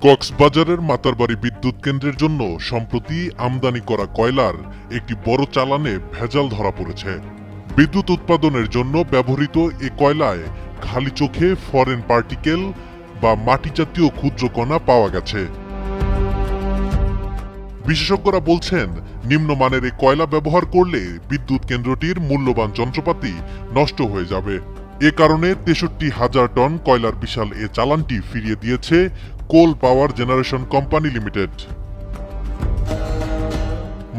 কক্সবাজারের মাতারবাড়ি বিদ্যুৎ কেন্দ্রের জন্য সম্প্রতি আমদানি করা কয়লার একটি বড় চালানে ভেজাল ধরা পড়েছে। বিদ্যুৎ উৎপাদনের জন্য ব্যবহৃত এ কয়লায় খালি চোখে ফরেন পার্টিকেল বা মাটি জাতীয় ক্ষুদ্র কণা পাওয়া গেছে। বিশেষজ্ঞরা বলছেন, নিম্নমানের এই কয়লা ব্যবহার করলে বিদ্যুৎ কেন্দ্রটির মূল্যবান যন্ত্রপাতি নষ্ট হয়ে যাবে। এ কারণে ৬৩,০০০ টন কয়লার বিশাল এ চালানটি ফিরিয়ে দিয়েছে coal power generation company limited.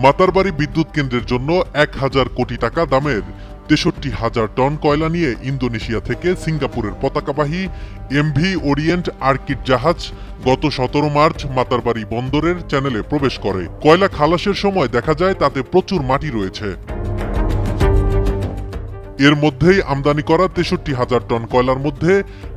Matarbari বিদ্যুৎ কেন্দ্রের জন্য ১,০০০ কোটি টাকা দামের ৬৩,০০০ টন কয়লা নিয়ে ইন্দোনেশিয়া থেকে সিঙ্গাপুরের পতাকাবাহী এমভি ওরিয়েন্ট আর্কিড জাহাজ গত ১৭ মার্চ মাতারবাড়ি বন্দরের চ্যানেলে প্রবেশ করে। কয়লা খালাসের সময় দেখা যায় তাতে প্রচুর মাটি রয়েছে। এর মধ্যেই আমদানি করা ৬৩,০০০ টন কয়লার মধ্যে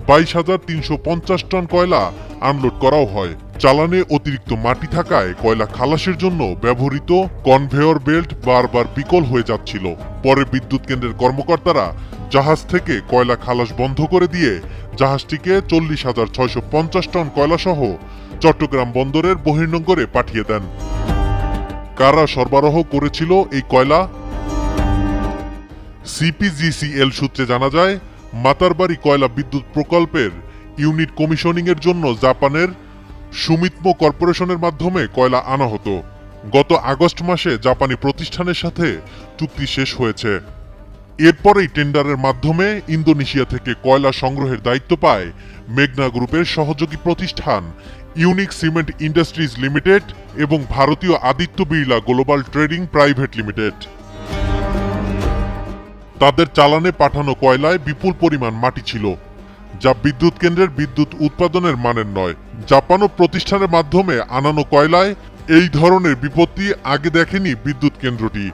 ২২,৩৫০ টন কয়লা আনলোড করাও হয়। চালানে অতিরিক্ত মাটি থাকায় কয়লা খালাসের জন্য ব্যবহৃত কনভেয়র বেল্ট বারবার বিকল হয়ে যাচ্ছিল। পরে বিদ্যুৎ কেন্দ্রের কর্মকর্তারা জাহাজ থেকে কয়লা খালাস বন্ধ করে দিয়ে জাহাজটিকে ৪০,৬৫০ টন কয়লা সহ চট্টগ্রাম বন্দরের বহির্নোঙরে পাঠিয়ে দেন। কারা সরবরাহ করেছিল এই কয়লা? সিপিজিসিএল সূত্রে জানা যায়, মাতারবাড়ি কয়লা বিদ্যুৎ প্রকল্পের ইউনিট কমিশনিং এর জন্য জাপানের সুমিতমো কর্পোরেশনের মাধ্যমে কয়লা আনা হতো। গত আগস্ট মাসে জাপানি প্রতিষ্ঠানের সাথে চুক্তি শেষ হয়েছে। এরপরেই টেন্ডারের মাধ্যমে ইন্দোনেশিয়া থেকে কয়লা সংগ্রহের দায়িত্ব পায় মেঘনা গ্রুপের সহযোগী প্রতিষ্ঠান ইউনিক সিমেন্ট ইন্ডাস্ট্রিজ লিমিটেড এবং ভারতীয় Aditya Birla global trading private limited. তাদের চালানে পাঠানো কয়লায় বিপুল পরিমাণ মাটি ছিল, যা বিদ্যুৎ কেন্দ্রের বিদ্যুৎ উৎপাদনের মানের নয়। জাপান ও প্রতিষ্ঠানের মাধ্যমে আনানো কয়লায় এই ধরনের বিপত্তি আগে দেখেনি বিদ্যুৎ কেন্দ্রটি।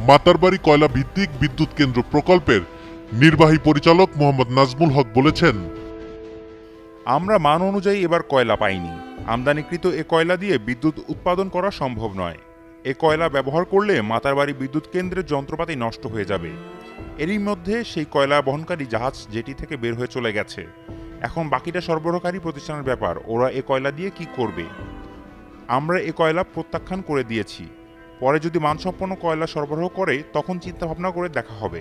মাতারবাড়ি কয়লা ভিত্তিক বিদ্যুৎ কেন্দ্র প্রকল্পের নির্বাহী পরিচালক মোহাম্মদ নাজমুল হক বলেছেন, আমরা মান অনুযায়ী এবার কয়লা পাইনি। আমদানিকৃত এ কয়লা দিয়ে বিদ্যুৎ উৎপাদন করা সম্ভব নয়। এ কয়লা ব্যবহার করলে মাতারবাড়ি বিদ্যুৎ কেন্দ্রের যন্ত্রপাতি নষ্ট হয়ে যাবে। এরই মধ্যে সেই কয়লা বহনকারী জাহাজ জেটি থেকে বের হয়ে চলে গেছে। এখন বাকিটা সরবরাহকারী প্রতিষ্ঠানের ব্যাপার, ওরা এ কয়লা দিয়ে কি করবে। আমরা এ কয়লা প্রত্যাখ্যান করে দিয়েছি। পরে যদি মানসম্পন্ন কয়লা সরবরাহ করে তখন চিন্তাভাবনা করে দেখা হবে।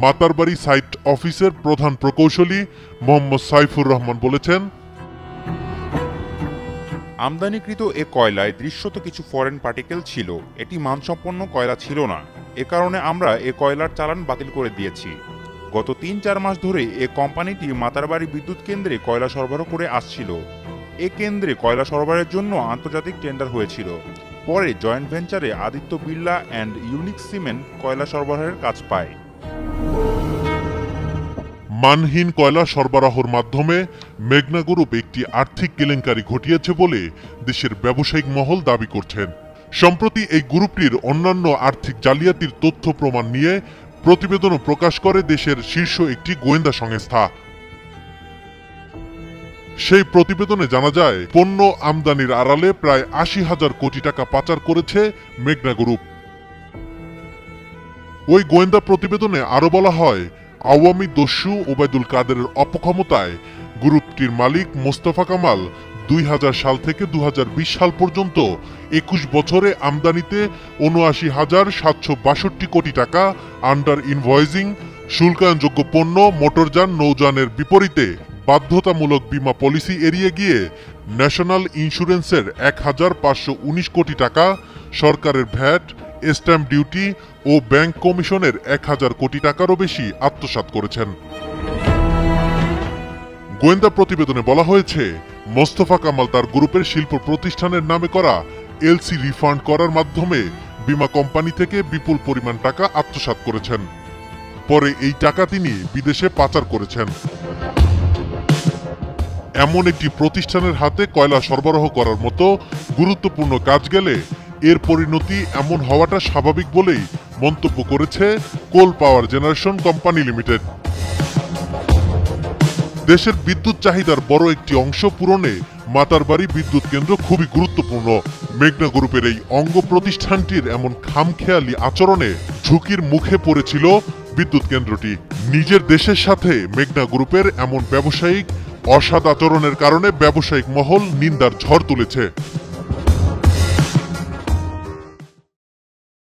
মাতারবাড়ি সাইট অফিসের প্রধান প্রকৌশলী মোহাম্মদ সাইফুর রহমান বলেছেন, আমদানিকৃত এ কয়লায় দৃশ্যত কিছু ফরেন পার্টিকেল ছিল। এটি মানসম্পন্ন কয়লা ছিল না। এ কারণে আমরা এ কয়লার চালান বাতিল করে দিয়েছি। গত ৩-৪ মাস ধরে এ কোম্পানিটি মাতারবাড়ি বিদ্যুৎ কেন্দ্রে কয়লা সরবরাহ করে আসছিল। এ কেন্দ্রে কয়লা সরবরাহের জন্য আন্তর্জাতিক টেন্ডার হয়েছিল। পরে জয়েন্ট ভেঞ্চারে Aditya Birla and Unique cement কয়লা সরবরাহের কাজ পায়। মানহীন কয়লা সরবরাহের মাধ্যমে মেঘনা গ্রুপ একটি আর্থিক কেলেঙ্কারি ঘটিয়েছে বলে দেশের ব্যবসায়িক মহল দাবি করছেন। সম্প্রতি এই গ্রুপটির অন্যান্য আর্থিক জালিয়াতির তথ্য প্রমাণ নিয়ে প্রতিবেদনও প্রকাশ করে দেশের শীর্ষ একটি গোয়েন্দা সংস্থা। সেই প্রতিবেদনে জানা যায়, পণ্য আমদানির আড়ালে প্রায় ৮০,০০০ কোটি টাকা পাচার করেছে মেঘনা গ্রুপ। ওই গোয়েন্দা প্রতিবেদনে আরো বলা হয়, আওয়ামী দস্যু ওবায়দুল কাদেরের অপক্ষমতায় গ্রুপটির মালিক মোস্তফা কামাল ২০০০ সাল থেকে ২০২০ সাল পর্যন্ত ২১ বছরে আমদানিতে ৭৯,৭৬২ কোটি টাকা আন্ডার ইনভয়েসিং, শুল্কায়নযোগ্য পণ্য, মোটরযান, নৌযানের বিপরীতে বাধ্যতামূলক বীমা পলিসি এড়িয়ে গিয়ে ন্যাশনাল ইন্স্যুরেন্সের ১,৫১৯ কোটি টাকা, সরকারের ভ্যাট, স্ট্যাম্প ডিউটি ও ব্যাংক কমিশনের ১,০০০ কোটি টাকারও বেশি আত্মসাৎ করেছেন। গোয়েন্দা প্রতিবেদনে বলা হয়েছে, মোস্তফা কামাল তার গ্রুপের শিল্প প্রতিষ্ঠানের নামে করা এলসি রিফান্ড করার মাধ্যমে বীমা কোম্পানি থেকে বিপুল পরিমাণ টাকা আত্মসাৎ করেছেন। পরে এই টাকা তিনি বিদেশে পাচার করেছেন। এমন একটি প্রতিষ্ঠানের হাতে কয়লা সরবরাহ করার মতো গুরুত্বপূর্ণ কাজ গেলে এর পরিণতি এমন হওয়াটা স্বাভাবিক বলেই মন্তব্য করেছে কোল পাওয়ার জেনারেশন কোম্পানি লিমিটেড। দেশের বিদ্যুৎ চাহিদার বড় একটি অংশ পূরণে মাতারবাড়ি বিদ্যুৎ কেন্দ্র খুবই গুরুত্বপূর্ণ। মেঘনা গ্রুপের এই অঙ্গ প্রতিষ্ঠানটির এমন খামখেয়ালি আচরণে ঝুঁকির মুখে পড়েছিল বিদ্যুৎ কেন্দ্রটি। নিজের দেশের সাথে মেঘনা গ্রুপের এমন ব্যবসায়িক অসদাচরণের কারণে ব্যবসায়িক মহল নিন্দার ঝড় তুলেছে।